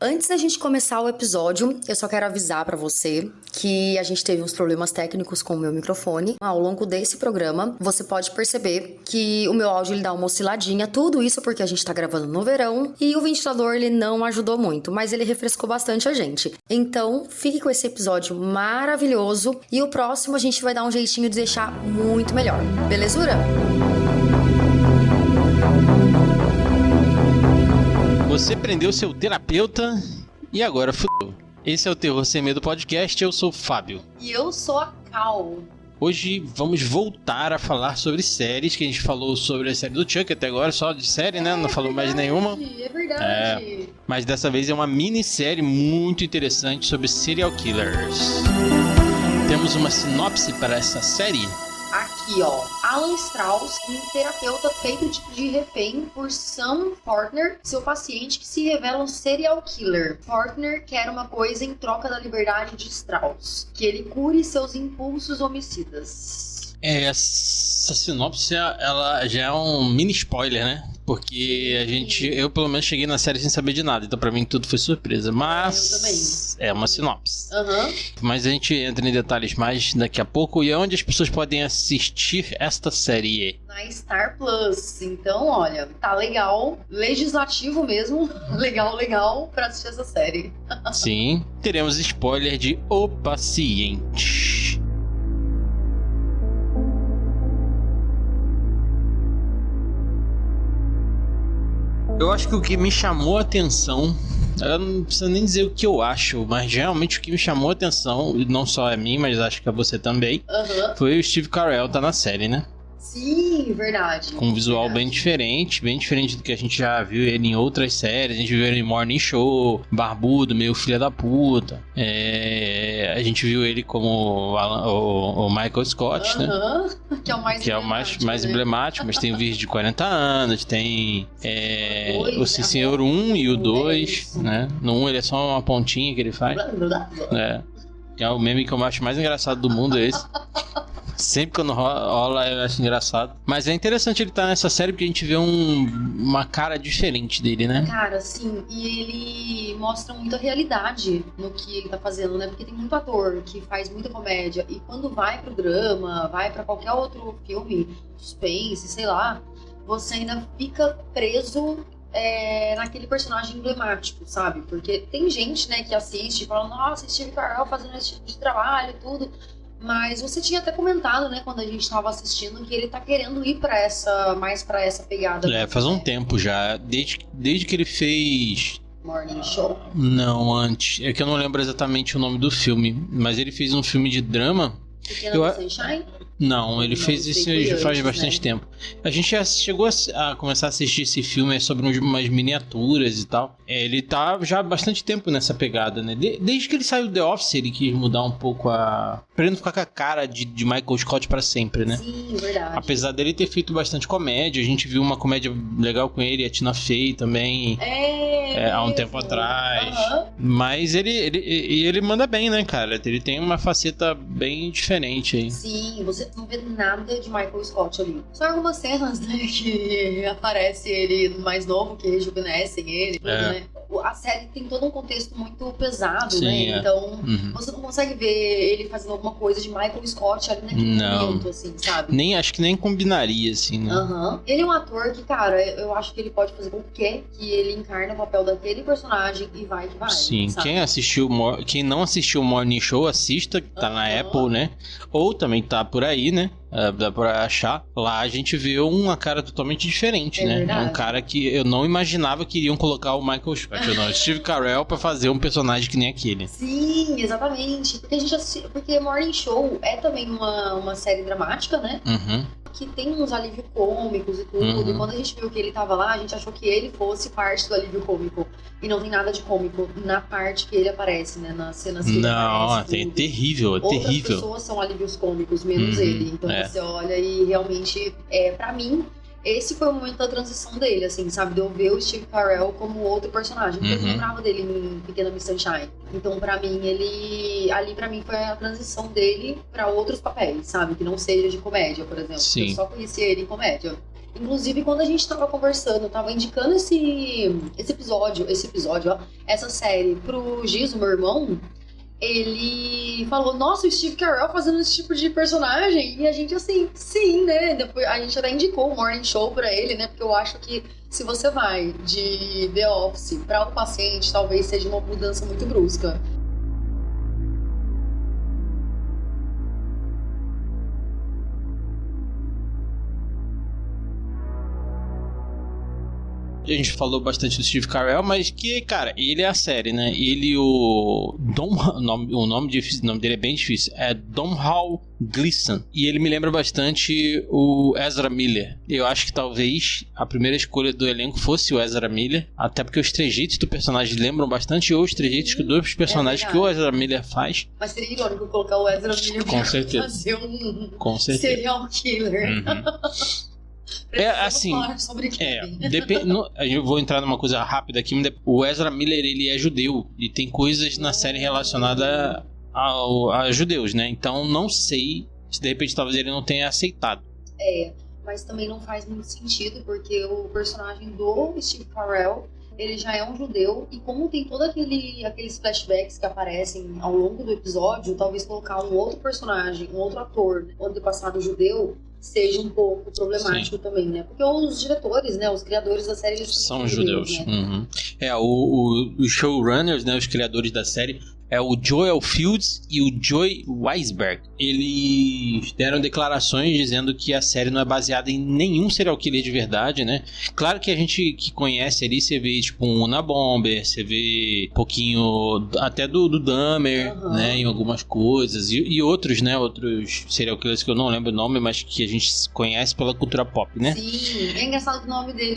Antes da gente começar o episódio, eu só quero avisar pra você que a gente teve uns problemas técnicos com o meu microfone. Ao longo desse programa, você pode perceber que o meu áudio ele dá uma osciladinha, tudo isso porque a gente tá gravando no verão e o ventilador ele não ajudou muito, mas ele refrescou bastante a gente. Então, fique com esse episódio maravilhoso e o próximo a gente vai dar um jeitinho de deixar muito melhor. Belezura? Você prendeu seu terapeuta e agora fudeu. Esse é o Terror Sem Medo Podcast, eu sou o Fábio. E eu sou a Cal. Hoje vamos voltar a falar sobre séries, que a gente falou sobre a série do Chuck até agora, só de série, né? Não falou mais nenhuma. É verdade. Mas dessa vez é uma minissérie muito interessante sobre serial killers. Temos uma sinopse para essa série? Aqui, ó. Alan Strauss, um terapeuta feito de refém por Sam Fortner, seu paciente que se revela um serial killer. Fortner quer uma coisa em troca da liberdade de Strauss, que ele cure seus impulsos homicidas. Essa sinopse, ela já é um mini spoiler, né? Porque eu pelo menos cheguei na série sem saber de nada, então pra mim tudo foi surpresa, mas Eu também. É uma sinopse. Aham. Mas a gente entra em detalhes mais daqui a pouco. E onde as pessoas podem assistir esta série? Na Star Plus. Então, olha, tá legal, legislativo mesmo, legal pra assistir essa série. Sim, teremos spoiler de O Paciente. Eu acho que o que me chamou a atenção, eu não preciso nem dizer o que eu acho, mas realmente o que me chamou a atenção, não só a mim, mas acho que a você também, foi o Steve Carell tá na série, né? Sim, verdade. Com um visual bem diferente do que a gente já viu ele em outras séries. A gente viu ele em Morning Show, barbudo, meio filha da puta. A gente viu ele como o Michael Scott, né? Que é o mais que é o mais emblemático, mas tem o vídeo de 40 anos, tem o Sim Senhor 1 e o 2, né? No 1 ele é só uma pontinha que ele faz. Que é o meme que eu acho mais engraçado do mundo, é esse. Sempre quando rola eu acho engraçado. Mas é interessante ele estar nessa série porque a gente vê uma cara diferente dele, né? Cara, sim. E ele mostra muita realidade no que ele tá fazendo, né? Porque tem muito ator que faz muita comédia. E quando vai pro drama, vai pra qualquer outro filme, suspense, sei lá, você ainda fica preso naquele personagem emblemático, sabe? Porque tem gente, né, que assiste e fala, nossa, Steve Carell fazendo esse tipo de trabalho e tudo. Mas você tinha até comentado, né, quando a gente tava assistindo, que ele tá querendo ir mais pra essa pegada. Faz um tempo já. Desde que ele fez... Morning Show? Não, antes. É que eu não lembro exatamente o nome do filme. Mas ele fez um filme de drama. Pequena Sunshine? Não, ele fez isso já faz bastante tempo. A gente já chegou a começar a assistir esse filme sobre umas miniaturas e tal. Ele tá já há bastante tempo nessa pegada, né? Desde que ele saiu do The Office, ele quis mudar um pouco pra ele não ficar com a cara de Michael Scott pra sempre, né? Sim, verdade. Apesar dele ter feito bastante comédia, a gente viu uma comédia legal com ele, a Tina Fey também, há um tempo atrás. Mas ele manda bem, né, cara? Ele tem uma faceta bem diferente aí. Sim, você não vê nada de Michael Scott ali. Só algumas cenas, né, que aparece ele mais novo, que rejuvenescem ele, né? A série tem todo um contexto muito pesado, sim, né? Então, você não consegue ver ele fazendo alguma coisa de Michael Scott ali naquele momento, assim, sabe? Acho que nem combinaria, assim, né? Ele é um ator que, cara, eu acho que ele pode fazer qualquer que ele encarna o papel daquele personagem e vai que vai. Sim, sabe? Quem não assistiu o Morning Show, assista, que tá na Apple, né? Ou também tá por aí, né? Dá pra achar. Lá a gente vê uma cara totalmente diferente, né? Verdade. É um cara que eu não imaginava que iriam colocar o Michael Scott, não, Steve Carell pra fazer um personagem que nem aquele. Sim, exatamente. Porque Morning Show é também uma série dramática, né? Que tem uns alívios cômicos e tudo. E quando a gente viu que ele tava lá, a gente achou que ele fosse parte do alívio cômico. E não tem nada de cômico na parte que ele aparece, né? Nas cenas que ele aparece. É terrível, Outras terrível. pessoas são alívios cômicos, menos ele. Então você olha e realmente, pra mim, esse foi o momento da transição dele, assim, sabe? De eu ver o Steve Carell como outro personagem. Porque eu não lembrava dele em Pequena Miss Sunshine. Então, pra mim, ali pra mim foi a transição dele pra outros papéis, sabe? Que não seja de comédia, por exemplo. Sim. Eu só conhecia ele em comédia. Inclusive, quando a gente tava conversando, eu tava indicando esse episódio, ó, essa série pro Giz, o meu irmão, ele falou, nossa, o Steve Carell fazendo esse tipo de personagem. E a gente assim, sim, né? Depois a gente até indicou o Morning Show pra ele, né? Porque eu acho que se você vai de The Office pra um paciente, talvez seja uma mudança muito brusca. A gente falou bastante do Steve Carell, mas que, cara, ele é a série, né? Ele, o nome dele é bem difícil. É Domhnall Gleeson. E ele me lembra bastante o Ezra Miller. Eu acho que talvez a primeira escolha do elenco fosse o Ezra Miller. Até porque os trejeitos do personagem lembram bastante os trejeitos dos personagens que o Ezra Miller faz. Mas seria irônico colocar o Ezra Miller com certeza. Fazer um com certeza. serial killer. Assim, eu vou entrar numa coisa rápida aqui. O Ezra Miller, ele é judeu e tem coisas na série relacionadas a judeus, né? Então não sei se de repente talvez ele não tenha aceitado. Mas também não faz muito sentido, porque o personagem do Steve Carell, ele já é um judeu, e como tem todos aqueles flashbacks que aparecem ao longo do episódio, talvez colocar um outro personagem, um outro ator, antepassado judeu, seja um pouco problemático. Sim. Também, né? Porque os diretores, né, os criadores da série, eles são judeus, né? Os showrunners, né, os criadores da série, é o Joel Fields e o Joy Weisberg. Eles deram declarações dizendo que a série não é baseada em nenhum serial killer de verdade, né? Claro que a gente que conhece ali, você vê tipo um Unabomber, você vê um pouquinho até do Dahmer, né, em algumas coisas, e outros, né, outros serial killers que eu não lembro o nome, mas que a gente conhece pela cultura pop, né? Sim, é engraçado que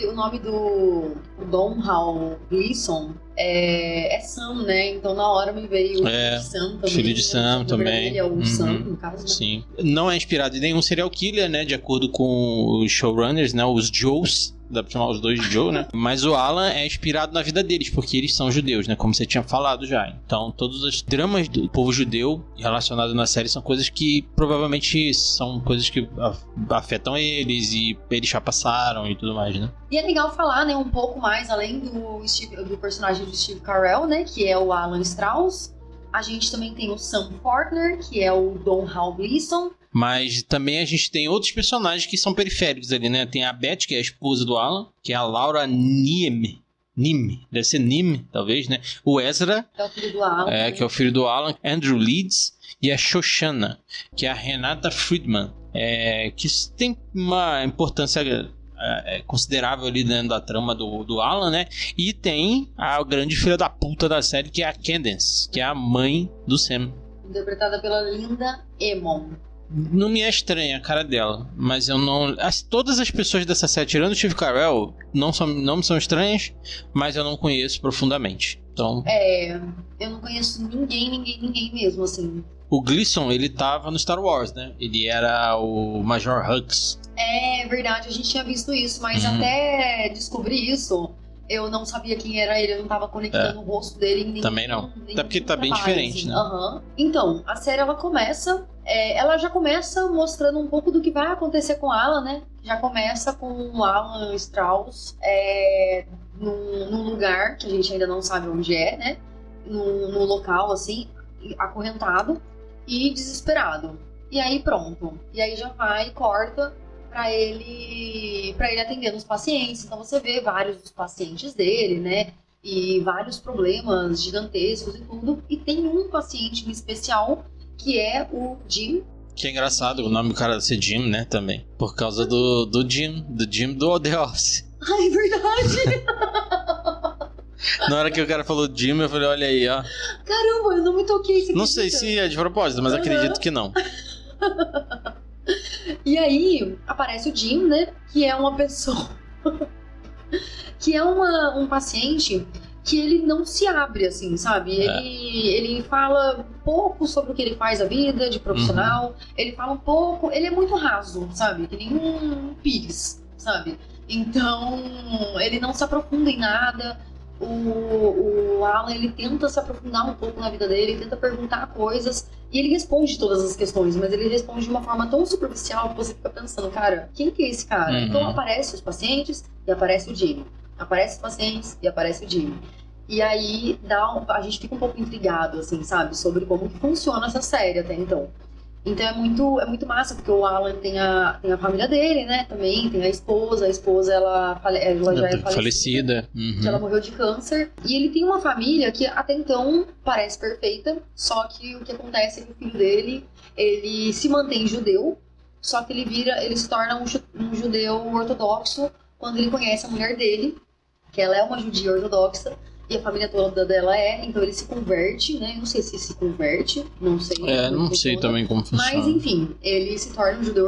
o nome do Domhnall Gleeson é Sam, né? Então na hora me veio o Sam também. Filho de Sam também. Ele é o Sam, no caso, né? Sim. Não é inspirado em nenhum serial killer, né? De acordo com os showrunners, né? Os Joes. Dá pra chamar os dois de Joe, né? Mas o Alan é inspirado na vida deles, porque eles são judeus, né? Como você tinha falado já. Então, todos os dramas do povo judeu relacionados na série são coisas que provavelmente são coisas que afetam eles e eles já passaram e tudo mais, né? E é legal falar, né? Um pouco mais, além do personagem do Steve Carell, né? Que é o Alan Strauss. A gente também tem o Sam Fortner, que é o Domhnall Gleeson. Mas também a gente tem outros personagens que são periféricos ali, né? Tem a Beth, que é a esposa do Alan, que é a Laura Nim, deve ser Nim, talvez, né? O Ezra, que é o filho do Alan. Que é o filho do Alan. Andrew Leeds e a Shoshana, que é a Renata Friedman, que tem uma importância considerável ali dentro da trama do Alan, né? E tem a grande filha da puta da série, que é a Candace, que é a mãe do Sam. Interpretada pela Linda Emon. Não me é estranha a cara dela, mas eu não... todas as pessoas dessa série, tirando o Steve Carell, não me são estranhas, mas eu não conheço profundamente. Então... eu não conheço ninguém mesmo, assim. O Gleeson, ele tava no Star Wars, né? Ele era o Major Hux. É verdade, a gente tinha visto isso, mas até descobrir isso, eu não sabia quem era ele, eu não tava conectando o rosto dele em nenhum. Também não. Até porque tá bem diferente, né? Então, a série ela já começa mostrando um pouco do que vai acontecer com o Alan, né? Já começa com o Alan Strauss num lugar que a gente ainda não sabe onde é, né? Num local, assim, acorrentado e desesperado. E aí pronto. E aí já vai e corta pra ele atendendo os pacientes. Então você vê vários dos pacientes dele, né? E vários problemas gigantescos e tudo. E tem um paciente em especial, que é o Jim. Que é engraçado o nome do cara ser Jim, né? Também. Por causa do Jim do The Office. Ai, verdade! Na hora que o cara falou Jim, eu falei, olha aí, ó. Caramba, eu não me toquei. Não sei se é de propósito, mas acredito que não. E aí, aparece o Jim, né? Que é uma pessoa... que é um paciente que ele não se abre, assim, sabe? Ele fala pouco sobre o que ele faz a vida de profissional. Ele fala um pouco... Ele é muito raso, sabe? Que nem um pires, sabe? Então, ele não se aprofunda em nada. o Alan, ele tenta se aprofundar um pouco na vida dele, tenta perguntar coisas, e ele responde todas as questões, mas ele responde de uma forma tão superficial que você fica pensando, cara, quem que é esse cara? Então aparece os pacientes e aparece o Jimmy. Aparece os pacientes e aparece o Jimmy. E aí a gente fica um pouco intrigado, assim, sabe? Sobre como que funciona essa série até então. Então é muito massa, porque o Alan tem a família dele, né? Também tem a esposa. A esposa, ela já é falecida. Ela morreu de câncer. E ele tem uma família que até então parece perfeita. Só que o que acontece é que o filho dele, ele se mantém judeu. Só que ele se torna um judeu ortodoxo quando ele conhece a mulher dele, que ela é uma judia ortodoxa. E a família toda dela então ele se converte, né? Não sei se se converte, não sei. Não sei também como funciona. Mas enfim, ele se torna um judeu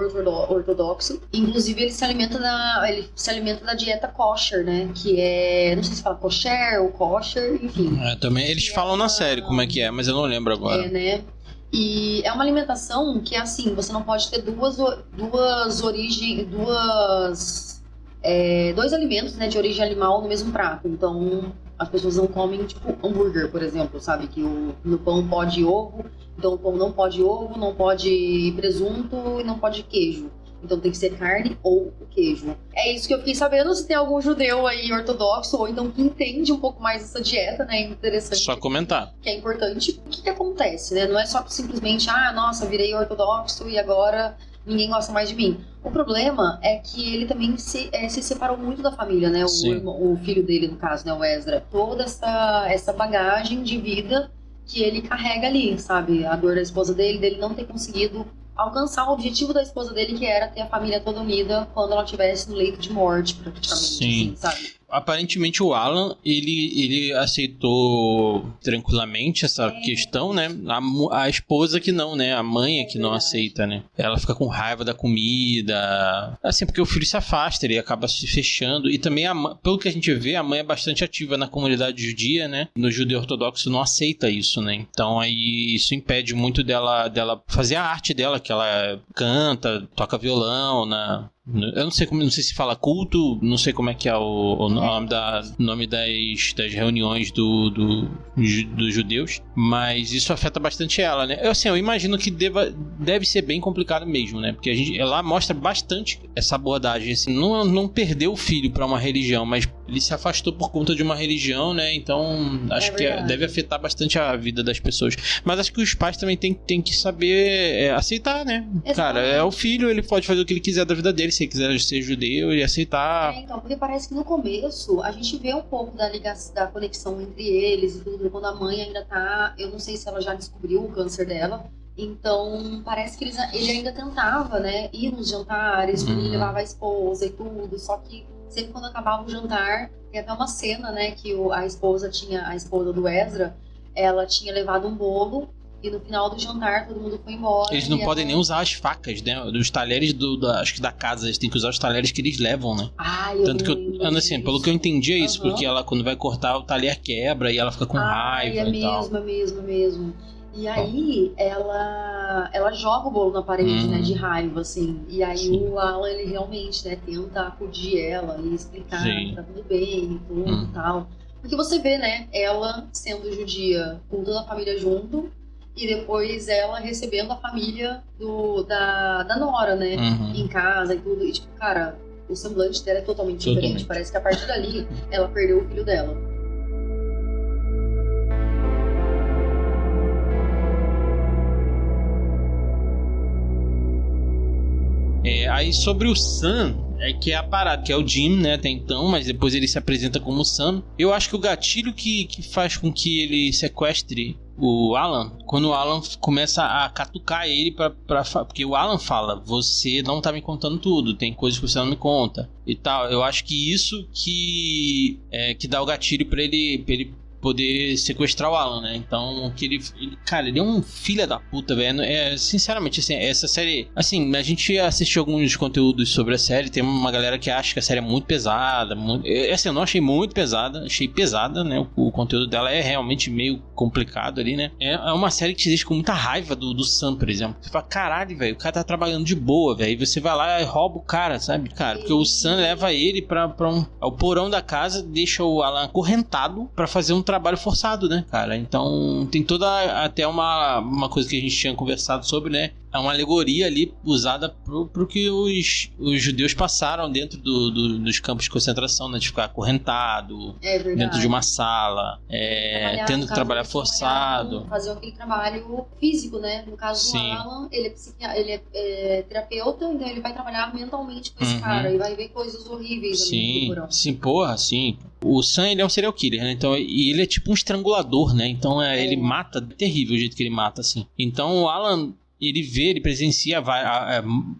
ortodoxo. Inclusive ele se alimenta da dieta kosher, né? Que é, não sei se fala kosher ou kosher, enfim. Também eles falam na série como é que é, mas eu não lembro agora. Né? E é uma alimentação que é assim, você não pode ter dois alimentos, né, de origem animal no mesmo prato. Então as pessoas não comem, tipo, hambúrguer, por exemplo, sabe? Que no pão pode ovo, então o pão não pode ovo, não pode presunto e não pode queijo. Então tem que ser carne ou o queijo. É isso que eu fiquei sabendo, se tem algum judeu aí ortodoxo, ou então que entende um pouco mais essa dieta, né? Interessante. Só comentar. Que é importante. O que acontece, né? Não é só simplesmente, nossa, virei ortodoxo e agora ninguém gosta mais de mim. O problema é que ele também se separou muito da família, né? O filho dele, no caso, né? O Ezra. Toda essa bagagem de vida que ele carrega ali, sabe? A dor da esposa dele não ter conseguido alcançar o objetivo da esposa dele, que era ter a família toda unida quando ela estivesse no leito de morte, praticamente. Sim. Assim, sabe? Aparentemente o Alan, ele aceitou tranquilamente essa questão, né? A esposa que não, né? A mãe é que não aceita, né? Ela fica com raiva da comida. Assim, porque o filho se afasta, ele acaba se fechando. E também, pelo que a gente vê, a mãe é bastante ativa na comunidade judia, né? No judeu ortodoxo não aceita isso, né? Então aí isso impede muito dela fazer a arte dela, que ela canta, toca violão, eu não sei se fala culto, não sei como é que é o nome das reuniões dos judeus, mas isso afeta bastante ela, né? Eu imagino que deve ser bem complicado mesmo, né? Porque ela mostra bastante essa abordagem, assim, não perdeu o filho para uma religião, mas ele se afastou por conta de uma religião, né? Então acho que deve afetar bastante a vida das pessoas. Mas acho que os pais também têm que saber aceitar, né? Exatamente. Cara, é o filho, ele pode fazer o que ele quiser da vida dele, se ele quiser ser judeu e aceitar. Então, porque parece que no começo a gente vê um pouco da conexão entre eles e tudo, quando a mãe ainda tá, eu não sei se ela já descobriu o câncer dela, então parece que ele ainda tentava, né, ir nos jantares, ele levava a esposa e tudo, só que sempre quando acabava o jantar, tem até uma cena, né, que a esposa do Ezra, ela tinha levado um bolo. E no final do jantar, todo mundo foi embora. Eles não podem nem usar as facas, né? Dos talheres acho que da casa. Eles têm que usar os talheres que eles levam, né? Tanto que assim, pelo que eu entendi é isso. Porque ela, quando vai cortar, o talher quebra e ela fica com raiva e tal. É mesmo. E aí, ela joga o bolo na parede, né? De raiva, assim. E aí, o Alan, ele realmente, né? Tenta acudir ela e explicar que tá tudo bem e tudo e tal. Porque você vê, né? Ela sendo judia com toda a família junto. E depois ela recebendo a família da Nora, né? Em casa e tudo. E tipo, cara, o semblante dela é totalmente diferente. Parece que a partir dali, ela perdeu o filho dela. Aí sobre o Sam, que é a parada, que é o Jim, né, até então, mas depois ele se apresenta como Sam. Eu acho que o gatilho que faz com que ele sequestre o Alan, quando o Alan começa a catucar ele porque o Alan fala, você não tá me contando tudo, tem coisas que você não me conta e tal. Eu acho que isso que dá o gatilho pra ele poder sequestrar o Alan, né? Então, que ele cara, ele é um filho da puta, velho. Sinceramente, assim, essa série... Assim, a gente assistiu alguns conteúdos sobre a série, tem uma galera que acha que a série é muito pesada. Assim, eu não achei muito pesada, achei pesada, né? O conteúdo dela é realmente meio complicado ali, né? É uma série que te deixa com muita raiva do Sam, por exemplo. Você fala, caralho, velho, o cara tá trabalhando de boa, velho. E você vai lá e rouba o cara, sabe? Cara, porque o Sam leva ele ao porão da casa, deixa o Alan acorrentado pra fazer um trabalho forçado, né, cara? Então, tem toda até uma coisa que a gente tinha conversado sobre, né? É uma alegoria ali usada pro que os judeus passaram dentro dos campos de concentração, né? De ficar acorrentado dentro de uma sala, tendo que trabalhar forçado. Fazer aquele trabalho físico, né? No caso do Alan, ele é terapeuta, então ele vai trabalhar mentalmente com esse cara e vai ver coisas horríveis ali no porão. Sim, porra, sim. O Sam, ele é um serial killer, né? Então, e ele é tipo um estrangulador, né? Então, ele mata, terrível o jeito que ele mata, assim. Então, o Alan... Ele presencia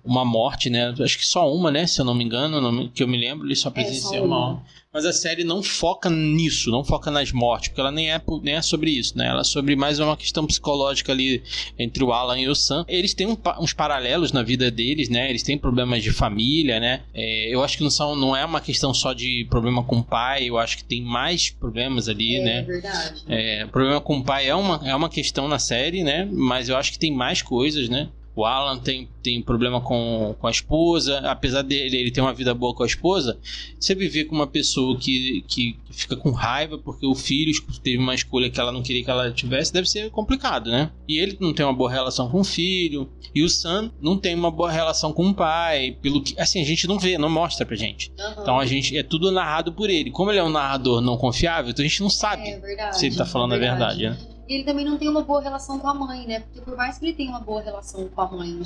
uma morte, né? Acho que só uma, né? Se eu não me engano, que eu me lembro, ele só presencia uma. Mas a série não foca nisso, não foca nas mortes, porque ela nem é sobre isso, né? Ela é sobre mais uma questão psicológica ali entre o Alan e o Sam. Eles têm uns paralelos na vida deles, né? Eles têm problemas de família, né? Eu acho que não é uma questão só de problema com o pai, eu acho que tem mais problemas ali, né? É verdade. Problema com o pai é uma questão na série, né? Mas eu acho que tem mais coisas, né? O Alan tem problema com a esposa, apesar dele ele ter uma vida boa com a esposa. Você viver com uma pessoa que fica com raiva porque o filho teve uma escolha que ela não queria que ela tivesse, deve ser complicado, né? E ele não tem uma boa relação com o filho, e o Sam não tem uma boa relação com o pai, pelo que, assim, a gente não vê, não mostra pra gente. Então é tudo narrado por ele. Como ele é um narrador não confiável, então a gente não sabe se ele tá falando a verdade, né? E ele também não tem uma boa relação com a mãe, né? Porque por mais que ele tenha uma boa relação com a mãe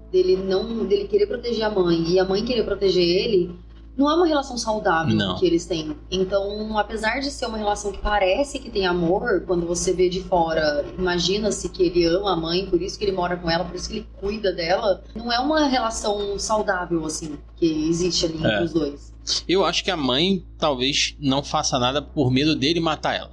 dele querer proteger a mãe e a mãe querer proteger ele, não é uma relação saudável que eles têm. Então, apesar de ser uma relação que parece que tem amor, quando você vê de fora, imagina-se que ele ama a mãe, por isso que ele mora com ela, por isso que ele cuida dela, não é uma relação saudável, assim, que existe ali entre os dois. Eu acho que a mãe talvez não faça nada por medo dele matar ela.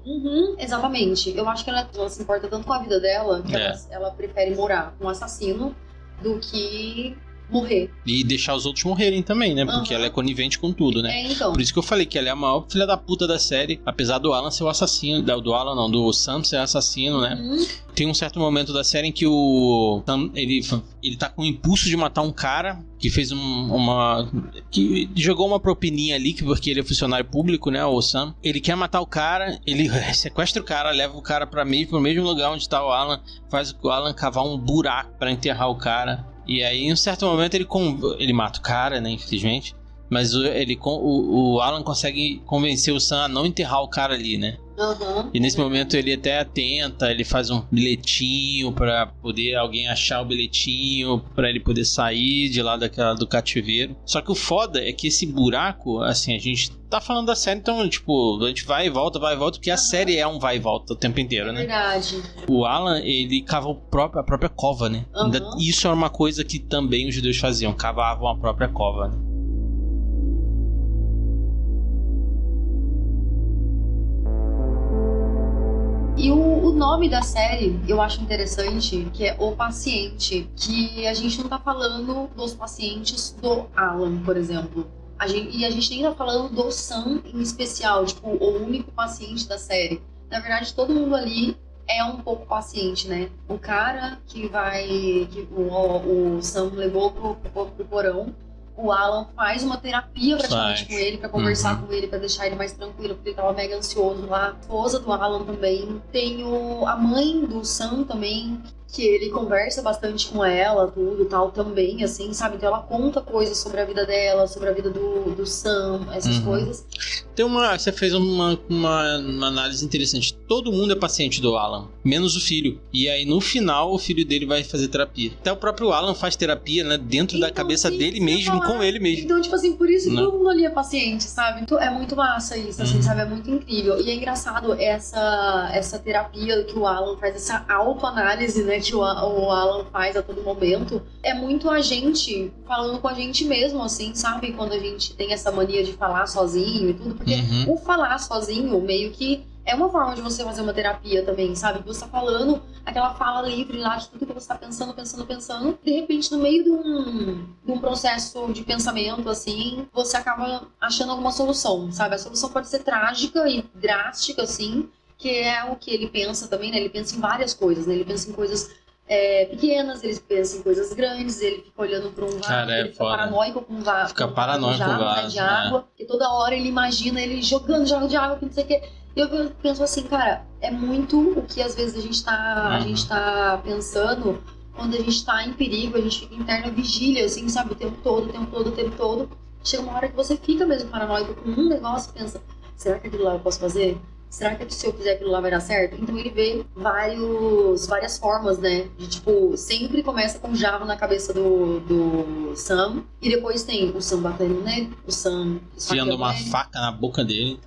Exatamente. Eu acho que ela se importa tanto com a vida dela que ela prefere morar com um assassino do que morrer. E deixar os outros morrerem também, né? Porque ela é conivente com tudo, né? Então. Por isso que eu falei que ela é a maior filha da puta da série, apesar do Alan ser o assassino, do Sam ser assassino, né? Tem um certo momento da série em que o Sam, ele tá com o impulso de matar um cara que fez que jogou uma propininha ali, porque ele é funcionário público, né, o Sam. Ele quer matar o cara, ele sequestra o cara, leva o cara pro mesmo lugar onde tá o Alan, faz o Alan cavar um buraco pra enterrar o cara. E aí, em um certo momento, ele mata o cara, né, infelizmente. Mas o Alan consegue convencer o Sam a não enterrar o cara ali, né? E nesse momento ele até tenta, ele faz um bilhetinho pra poder alguém achar o bilhetinho, pra ele poder sair de lá do cativeiro. Só que o foda é que esse buraco, assim, a gente tá falando da série, então, tipo, a gente vai e volta, porque a série é um vai e volta o tempo inteiro, né? Verdade. O Alan, ele cava a própria cova, né? Isso era uma coisa que também os judeus faziam, cavavam a própria cova, né? E o nome da série, eu acho interessante, que é O Paciente, que a gente não tá falando dos pacientes do Alan, por exemplo. A gente nem tá falando do Sam em especial, tipo, o único paciente da série. Na verdade, todo mundo ali é um pouco paciente, né? O cara que o Sam levou pro porão, o Alan faz uma terapia praticamente com ele, pra conversar com ele, pra deixar ele mais tranquilo, porque ele tava mega ansioso lá. A esposa do Alan também. Tem a mãe do Sam também, que ele conversa bastante com ela, tudo tal, também, assim, sabe? Então ela conta coisas sobre a vida dela, sobre a vida do Sam, essas coisas. Você fez uma análise interessante. Todo mundo é paciente do Alan, menos o filho. E aí, no final, o filho dele vai fazer terapia. Até o próprio Alan faz terapia, né? Dentro da cabeça dele mesmo, com ele mesmo. Então, tipo assim, por isso que todo mundo ali é paciente, sabe? Então, é muito massa isso, assim, sabe? É muito incrível. E é engraçado essa terapia que o Alan faz, essa autoanálise, né? Que o Alan faz a todo momento. É muito a gente falando com a gente mesmo, assim, sabe? Quando a gente tem essa mania de falar sozinho e tudo. Porque o falar sozinho, meio que é uma forma de você fazer uma terapia também, sabe? Você tá falando aquela fala livre lá de tudo que você tá pensando. De repente, no meio de um processo de pensamento, assim, você acaba achando alguma solução, sabe? A solução pode ser trágica e drástica, assim, que é o que ele pensa também, né? Ele pensa em várias coisas, né? Ele pensa em coisas pequenas, ele pensa em coisas grandes, ele fica olhando para um vaso, ele fica paranoico com um vaso. Fica paranoico com o vaso, de água, que toda hora ele imagina ele jogando jarro de água, que não sei o que. E eu penso assim, cara, é muito o que às vezes a gente tá pensando quando a gente tá em perigo, a gente fica em interna vigília, assim, sabe, o tempo todo. Chega uma hora que você fica mesmo paranoico com um negócio e pensa, será que aquilo lá eu posso fazer? Será que se eu fizer aquilo lá vai dar certo? Então ele vê várias formas, né? De tipo, sempre começa com jarro na cabeça do Sam. E depois tem o Sam batendo nele, o Sam enfiando uma faca na boca dele.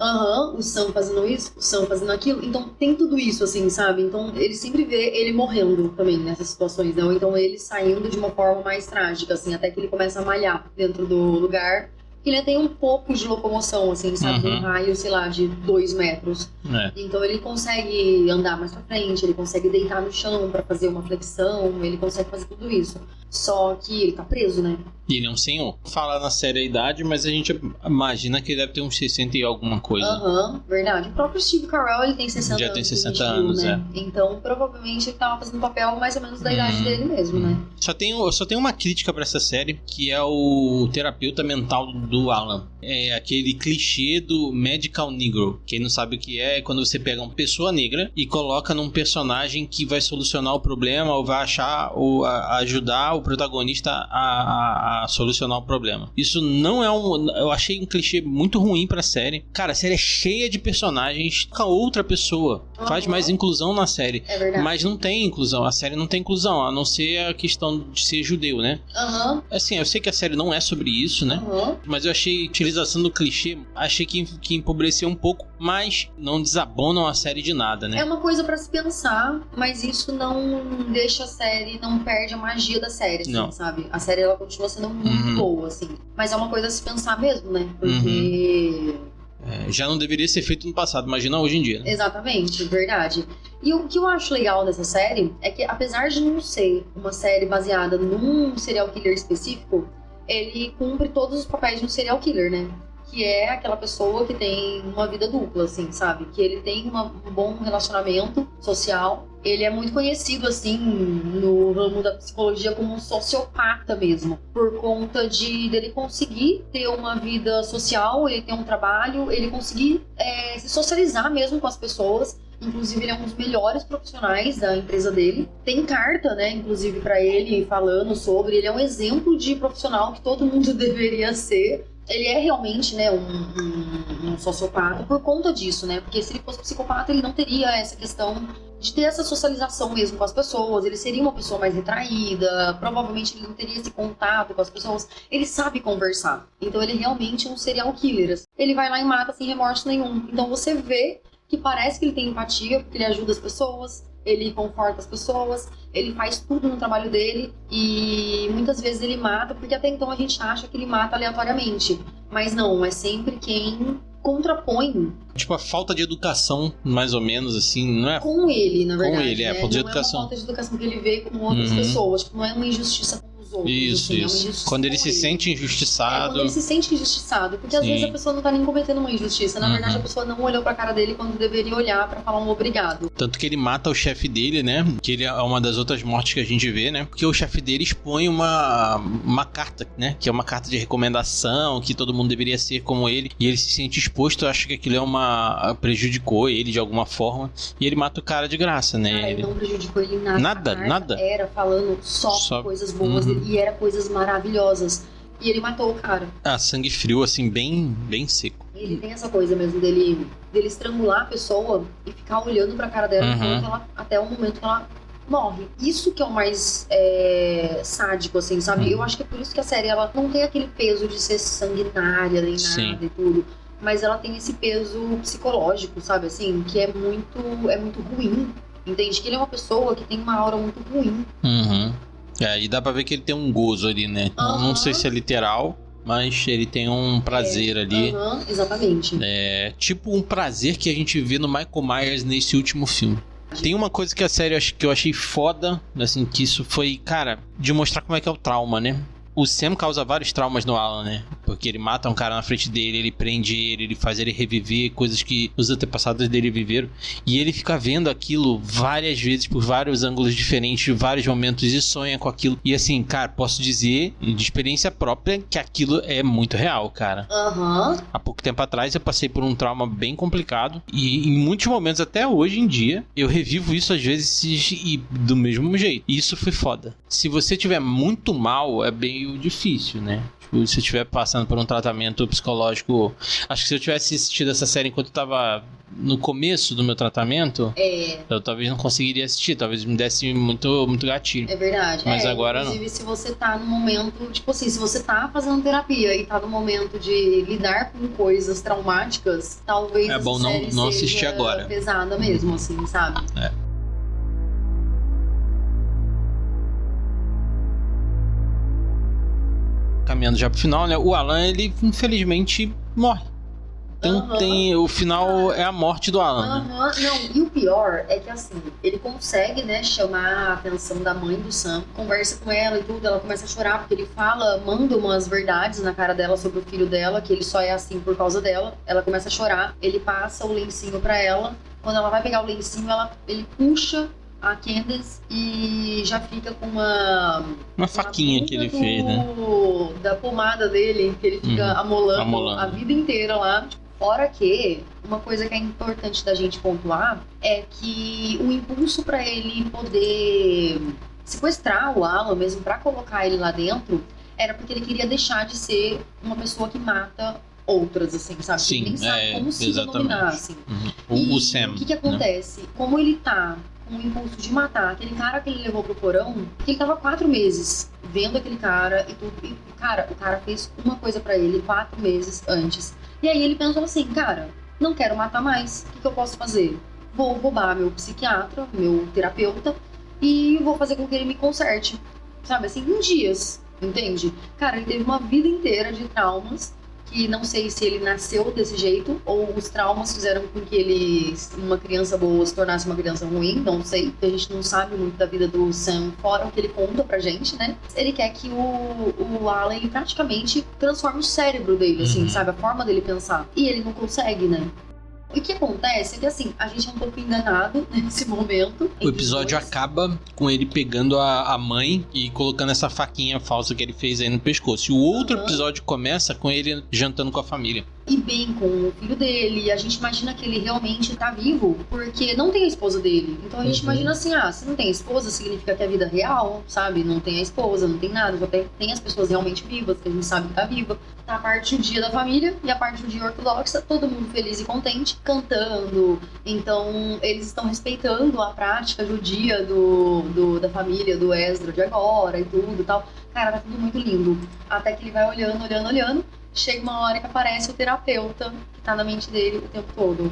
O Sam fazendo isso, o Sam fazendo aquilo. Então tem tudo isso, assim, sabe? Então ele sempre vê ele morrendo também nessas situações, né? Ou então ele saindo de uma forma mais trágica, assim, até que ele começa a malhar dentro do lugar. Ele tem um pouco de locomoção, assim, sabe? Um raio, sei lá, de 2 metros. Então ele consegue andar mais pra frente, ele consegue deitar no chão pra fazer uma flexão, ele consegue fazer tudo isso. Só que ele tá preso, né? E ele é um senhor. Fala na série a idade, mas a gente imagina que ele deve ter uns 60 e alguma coisa. Verdade. O próprio Steve Carell, ele tem 60 anos. Já tem 60 anos, né? Então, provavelmente, ele tava fazendo um papel mais ou menos da idade dele mesmo, né? Só tem uma crítica pra essa série, que é o terapeuta mental do Alan. É aquele clichê do medical negro. Quem não sabe o que é quando você pega uma pessoa negra e coloca num personagem que vai solucionar o problema ou vai achar ou ajudar o protagonista a solucionar o problema. Isso não é eu achei um clichê muito ruim pra série. Cara, a série é cheia de personagens com outra pessoa. Faz mais inclusão na série. É verdade. Mas não tem inclusão. A série não tem inclusão, a não ser a questão de ser judeu, né? Assim, eu sei que a série não é sobre isso, né? Mas eu achei a utilização do clichê, achei que empobreceu um pouco, mas não desabonam a série de nada, né? É uma coisa pra se pensar, mas isso não deixa a série, não perde a magia da série, assim, sabe? A série, ela continua sendo muito boa, assim. Mas é uma coisa a se pensar mesmo, né? Porque... já não deveria ser feito no passado, imagina hoje em dia, né? Exatamente, verdade. E o que eu acho legal dessa série é que, apesar de não ser uma série baseada num serial killer específico, ele cumpre todos os papéis de um serial killer, né? Que é aquela pessoa que tem uma vida dupla, assim, sabe? Que ele tem um bom relacionamento social. Ele é muito conhecido, assim, no ramo da psicologia como um sociopata mesmo. Por conta dele conseguir ter uma vida social, ele ter um trabalho, ele conseguir se socializar mesmo com as pessoas. Inclusive, ele é um dos melhores profissionais da empresa dele. Tem carta, né, inclusive, pra ele, falando sobre. Ele é um exemplo de profissional que todo mundo deveria ser. Ele é realmente, né, um sociopata por conta disso, né? Porque se ele fosse psicopata, ele não teria essa questão de ter essa socialização mesmo com as pessoas. Ele seria uma pessoa mais retraída, provavelmente ele não teria esse contato com as pessoas. Ele sabe conversar. Então ele é realmente um serial killer. Ele vai lá e mata sem remorso nenhum. Então você vê que parece que ele tem empatia, porque ele ajuda as pessoas, ele conforta as pessoas, ele faz tudo no trabalho dele e muitas vezes ele mata, porque até então a gente acha que ele mata aleatoriamente. Mas não, é sempre quem contrapõe. Tipo, a falta de educação, mais ou menos, assim, não é? Com ele, na verdade. Com ele, né? falta de educação. Não é uma falta de educação que ele vê com outras pessoas, tipo, não é uma injustiça com os outros. Isso, assim, isso. É uma injustiça quando ele com se sente injustiçado. Quando ele se sente injustiçado, porque às vezes a pessoa não tá nem cometendo uma injustiça. Na verdade, a pessoa não olhou pra cara dele quando deveria olhar pra falar um obrigado. Tanto que ele mata o chefe dele, né? Que ele é uma das outras mortes que a gente vê, né? Porque o chefe dele expõe uma carta, né? Que é uma carta de recomendação, que todo mundo deveria ser como ele. E ele se sente exposto, acha que aquilo prejudicou ele de alguma forma. E ele mata o cara de graça, né? Ele não prejudicou ele em nada. Nada. Era falando só coisas boas e era coisas maravilhosas. E ele matou o cara. Sangue frio, assim, bem seco. Ele tem essa coisa mesmo dele estrangular a pessoa e ficar olhando pra cara dela até o momento que ela morre. Isso que é o mais sádico, assim, sabe? Eu acho que é por isso que a série, ela não tem aquele peso de ser sanguinária nem nada e tudo. Mas ela tem esse peso psicológico, sabe? Assim, que é muito ruim. Entende? Que ele é uma pessoa que tem uma aura muito ruim. E dá pra ver que ele tem um gozo ali, né? Não sei se é literal, mas ele tem um prazer ali. Exatamente. É tipo um prazer que a gente vê no Michael Myers nesse último filme. Tem uma coisa que a série que eu achei foda, assim, que isso foi, cara, de mostrar como é que é o trauma, né? O Sam causa vários traumas no Alan, né? Porque ele mata um cara na frente dele, ele prende ele faz ele reviver coisas que os antepassados dele viveram. E ele fica vendo aquilo várias vezes, por vários ângulos diferentes, vários momentos, e sonha com aquilo. E assim, cara, posso dizer, de experiência própria, que aquilo é muito real, cara. Há pouco tempo atrás eu passei por um trauma bem complicado. E em muitos momentos, até hoje em dia, eu revivo isso às vezes e do mesmo jeito. E isso foi foda. Se você tiver muito mal, é bem difícil, né? Tipo, se eu estiver passando por um tratamento psicológico... Acho que se eu tivesse assistido essa série enquanto eu tava no começo do meu tratamento, eu talvez não conseguiria assistir, talvez me desse muito, muito gatilho. É verdade. Mas agora inclusive, não. Se você tá no momento... Tipo assim, se você tá fazendo terapia e tá no momento de lidar com coisas traumáticas, talvez é bom não assistir agora. Pesada mesmo, assim, sabe? Caminhando já pro final, né? O Alan, ele infelizmente morre. Então o final é a morte do Alan. Não, e o pior é que assim, ele consegue, né, chamar a atenção da mãe do Sam, conversa com ela e tudo, ela começa a chorar porque ele manda umas verdades na cara dela sobre o filho dela, que ele só é assim por causa dela. Ela começa a chorar, ele passa o lencinho pra ela. Quando ela vai pegar o lencinho, ele puxa a Candace e já fica com uma faquinha que ele fez, né? Da pomada dele, que ele fica amolando a vida inteira lá. Fora que, uma coisa que é importante da gente pontuar é que o impulso pra ele poder sequestrar o Alan mesmo, pra colocar ele lá dentro, era porque ele queria deixar de ser uma pessoa que mata outras, assim, sabe? Sim, ele nem sabe como se denominar, assim. O Sam. O que acontece? Né? Como ele tá com o impulso de matar aquele cara que ele levou pro porão, que ele tava 4 meses vendo aquele cara e tudo. E, cara, o cara fez uma coisa pra ele 4 meses antes. E aí ele pensou assim, cara, não quero matar mais. O que eu posso fazer? Vou roubar meu psiquiatra, meu terapeuta, e vou fazer com que ele me conserte. Sabe, assim, em dias, entende? Cara, ele teve uma vida inteira de traumas, que não sei se ele nasceu desse jeito ou os traumas fizeram com que ele, uma criança boa, se tornasse uma criança ruim, não sei, porque a gente não sabe muito da vida do Sam, fora o que ele conta pra gente, né? Ele quer que o Alan, ele praticamente transforme o cérebro dele, assim, sabe? A forma dele pensar. E ele não consegue, né? O que acontece é que, assim, a gente é um pouco enganado nesse momento. O episódio acaba com ele pegando a mãe e colocando essa faquinha falsa que ele fez aí no pescoço. E o outro episódio começa com ele jantando com a família. E bem com o filho dele. A gente imagina que ele realmente tá vivo porque não tem a esposa dele. Então a gente imagina assim, se não tem a esposa, significa que é a vida real, sabe? Não tem a esposa, não tem nada. Só tem as pessoas realmente vivas, que a gente sabe que tá viva. A parte do dia da família e a parte do dia ortodoxa, todo mundo feliz e contente, cantando. Então eles estão respeitando a prática judia da família, do Esdra de agora e tudo e tal. Cara, tá tudo muito lindo. Até que ele vai olhando. Chega uma hora que aparece o terapeuta que tá na mente dele o tempo todo.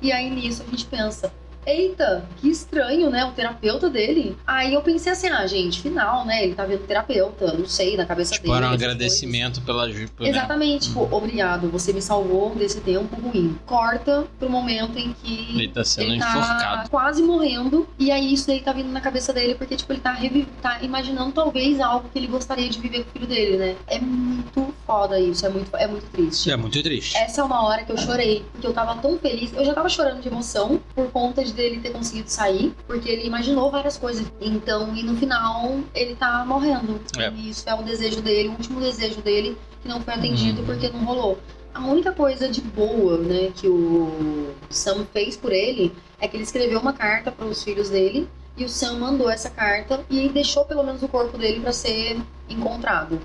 E aí nisso a gente pensa, eita, que estranho, né? O terapeuta dele. Aí eu pensei assim, gente, final, né? Ele tá vendo terapeuta, não sei, na cabeça dele. Era um agradecimento pela ajuda. Exatamente, tipo, obrigado, você me salvou desse tempo ruim. Corta pro momento em que ele tá sendo enforcado, quase morrendo. E aí isso daí tá vindo na cabeça dele, porque, tipo, ele tá imaginando talvez algo que ele gostaria de viver com o filho dele, né? É muito foda isso, é muito triste. É muito triste. Essa é uma hora que eu chorei, porque eu tava tão feliz. Eu já tava chorando de emoção por conta dele ter conseguido sair, porque ele imaginou várias coisas. Então, e no final, ele tá morrendo. E isso é o desejo dele, o último desejo dele, que não foi atendido porque não rolou. A única coisa de boa, né, que o Sam fez por ele, é que ele escreveu uma carta para os filhos dele, e o Sam mandou essa carta e deixou pelo menos o corpo dele para ser encontrado.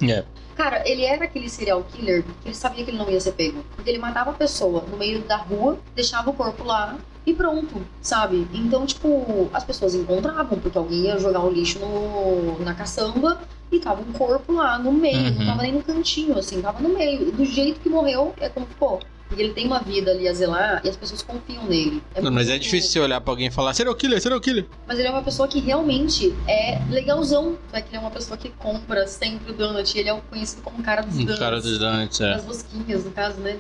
Cara, ele era aquele serial killer que ele sabia que ele não ia ser pego. Porque ele matava a pessoa no meio da rua, deixava o corpo lá e pronto, sabe? Então, tipo, as pessoas encontravam, porque alguém ia jogar o lixo na caçamba e tava um corpo lá no meio, não tava nem no cantinho, assim, tava no meio. Do jeito que morreu, é como ficou. Porque ele tem uma vida ali a zelar e as pessoas confiam nele. Mas é difícil você olhar pra alguém e falar, serial killer. Mas ele é uma pessoa que realmente é legalzão. Né? Que ele é uma pessoa que compra sempre o donut. Ele é conhecido como o cara dos donuts. O cara dos donuts, é. Das rosquinhas, no caso, né?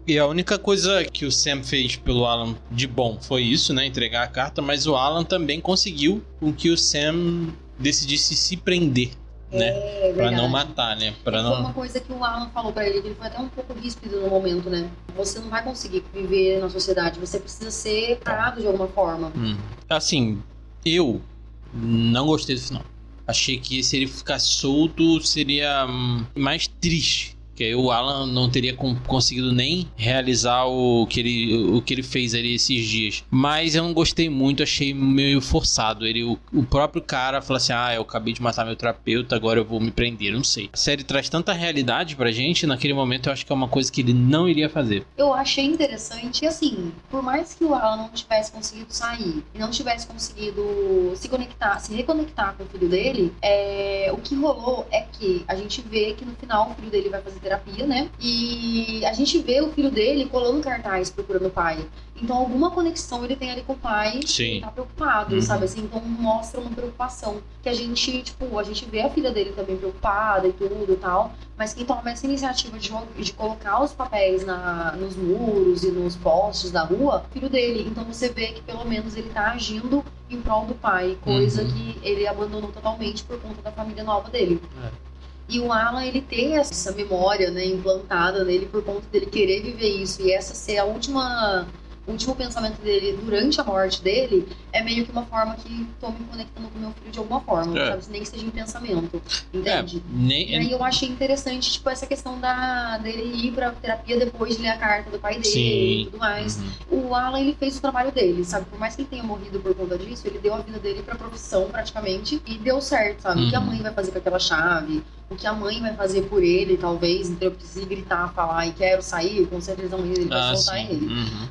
E a única coisa que o Sam fez pelo Alan de bom foi isso, né? Entregar a carta, mas o Alan também conseguiu com que o Sam decidisse se prender, né? Pra não matar, né? Foi uma coisa que o Alan falou pra ele, que ele foi até um pouco ríspido no momento, né? Você não vai conseguir viver na sociedade, você precisa ser parado de alguma forma. Assim, eu não gostei do final. Achei que se ele ficasse solto seria mais triste. Que aí o Alan não teria conseguido nem realizar o que ele fez ali esses dias. Mas eu não gostei muito, achei meio forçado. O próprio cara falou assim, eu acabei de matar meu terapeuta, agora eu vou me prender, não sei. A série traz tanta realidade pra gente, naquele momento eu acho que é uma coisa que ele não iria fazer. Eu achei interessante, assim, por mais que o Alan não tivesse conseguido sair, e não tivesse conseguido se reconectar com o filho dele, o que rolou é que a gente vê que no final o filho dele vai fazer terapia, né? E a gente vê o filho dele colando cartaz procurando o pai. Então alguma conexão ele tem ali com o pai. Sim. Ele tá preocupado, sabe assim? Então mostra uma preocupação. Que a gente vê a filha dele também preocupada e tudo e tal. Mas quem toma essa iniciativa de colocar os papéis nos muros e nos postes da rua, filho dele. Então você vê que pelo menos ele tá agindo em prol do pai. Coisa que ele abandonou totalmente por conta da família nova dele. E o Alan, ele tem essa memória, né, implantada nele por conta dele querer viver isso. E essa ser o último pensamento dele durante a morte dele é meio que uma forma que tô me conectando com meu filho de alguma forma, sabe? Nem que seja em pensamento, entende? E aí eu achei interessante, tipo, essa questão dele ir pra terapia depois de ler a carta do pai dele e tudo mais. O Alan, ele fez o trabalho dele, sabe? Por mais que ele tenha morrido por conta disso, ele deu a vida dele pra profissão, praticamente, e deu certo, sabe? O que a mãe vai fazer com aquela chave, o que a mãe vai fazer por ele, talvez, então eu preciso gritar, falar e quero sair, com certeza a mãe dele vai soltar ele.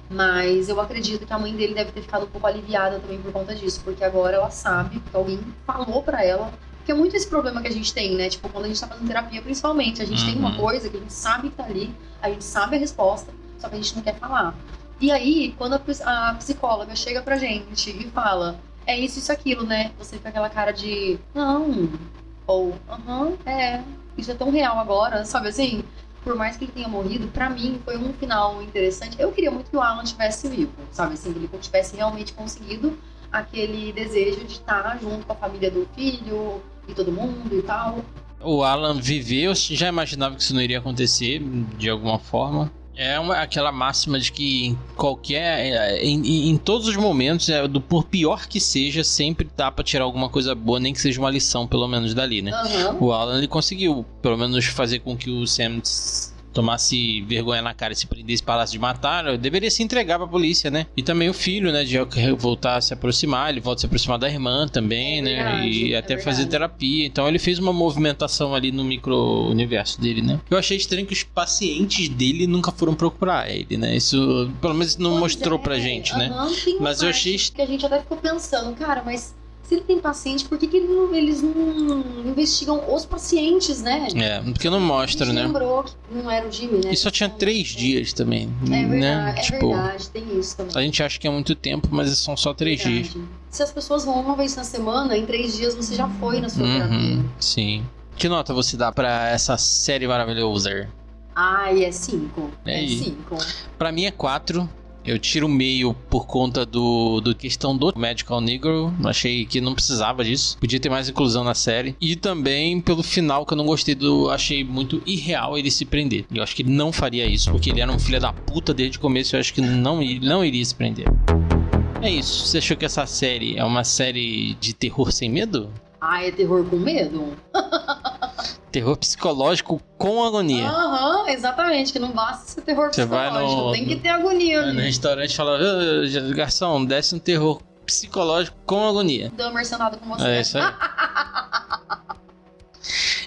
Mas eu acredito que a mãe dele deve ter ficado um pouco aliviada também por conta disso, porque agora ela sabe, porque alguém falou pra ela, porque é muito esse problema que a gente tem, né? Tipo, quando a gente tá fazendo terapia, principalmente, a gente tem uma coisa que a gente sabe que tá ali, a gente sabe a resposta, só que a gente não quer falar. E aí, quando a psicóloga chega pra gente e fala, é isso, aquilo, né? Você fica aquela cara de, não, ou, isso é tão real agora, sabe assim? Por mais que ele tenha morrido, pra mim foi um final interessante. Eu queria muito que o Alan tivesse vivo, sabe assim? Que ele tivesse realmente conseguido aquele desejo de estar junto com a família do filho e todo mundo e tal. O Alan viveu, eu já imaginava que isso não iria acontecer de alguma forma. É aquela máxima de que em todos os momentos, por pior que seja, sempre dá pra tirar alguma coisa boa, nem que seja uma lição, pelo menos, dali, né? O Alan, ele conseguiu, pelo menos, fazer com que o Sam tomasse vergonha na cara e se prendesse para de matar, deveria se entregar pra polícia, né? E também o filho, né, de voltar a se aproximar, ele volta a se aproximar da irmã também, né? Verdade, e até fazer terapia. Então ele fez uma movimentação ali no micro-universo dele, né? Eu achei estranho que os pacientes dele nunca foram procurar ele, né? Isso, pelo menos, não mostrou pra gente, né? Mas eu achei... que a gente até ficou pensando, cara, mas... Se ele tem paciente, por que eles não investigam os pacientes, né? Porque não mostra, né? Lembrou que não era o Jimmy, né? E só tinha 3 dias também, verdade, né? Verdade, tem isso também. A gente acha que é muito tempo, mas são só 3 dias. Se as pessoas vão uma vez na semana, em 3 dias você já foi na sua terapia. Sim. Que nota você dá pra essa série maravilhosa? Ai, é 5. É 5. Pra mim é 4. Eu tiro meio por conta do questão do Magical Negro. Achei que não precisava disso. Podia ter mais inclusão na série. E também pelo final que eu não gostei achei muito irreal ele se prender. Eu acho que ele não faria isso, porque ele era um filho da puta desde o começo. Eu acho que não iria se prender. É isso. Você achou que essa série é uma série de terror sem medo? É terror com medo? Terror psicológico com agonia. Exatamente, que não basta ser terror psicológico, tem que ter agonia. No restaurante fala, garçom, desce um terror psicológico com agonia. Dou uma mercenada com você. É isso aí.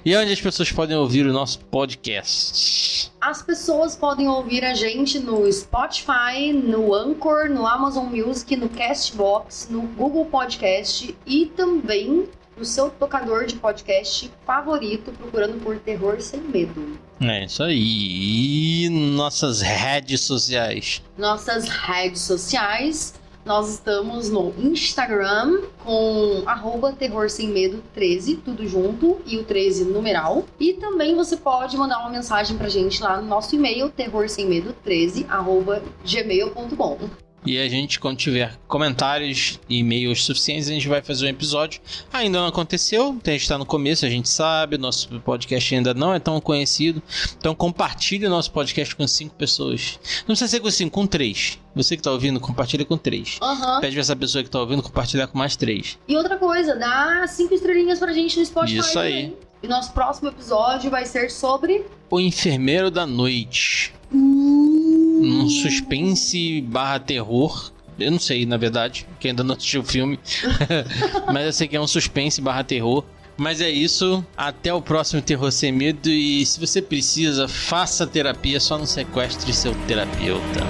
E onde as pessoas podem ouvir o nosso podcast? As pessoas podem ouvir a gente no Spotify, no Anchor, no Amazon Music, no Castbox, no Google Podcast e também no seu tocador de podcast favorito, procurando por Terror Sem Medo. É isso aí. E nossas redes sociais. Nós estamos no Instagram com @terrorsemmedo13, tudo junto, e o 13 numeral. E também você pode mandar uma mensagem pra gente lá no nosso e-mail, terrorsemmedo13@gmail.com. E a gente, quando tiver comentários e e-mails suficientes, a gente vai fazer um episódio. Ainda não aconteceu, a gente está no começo, a gente sabe, nosso podcast ainda não é tão conhecido. Então compartilhe o nosso podcast com 5 pessoas. Não precisa ser com 5, com 3. Você que está ouvindo, compartilha com 3. Pede pra essa pessoa que está ouvindo compartilhar com mais 3. E outra coisa, dá 5 estrelinhas pra gente no Spotify. Isso aí. Também. E nosso próximo episódio vai ser sobre... O Enfermeiro da Noite. Um suspense / terror. Eu não sei, na verdade, que ainda não assistiu o filme. Mas eu sei que é um suspense / terror. Mas é isso. Até o próximo Terror Sem Medo. E se você precisa, faça terapia. Só não sequestre seu terapeuta.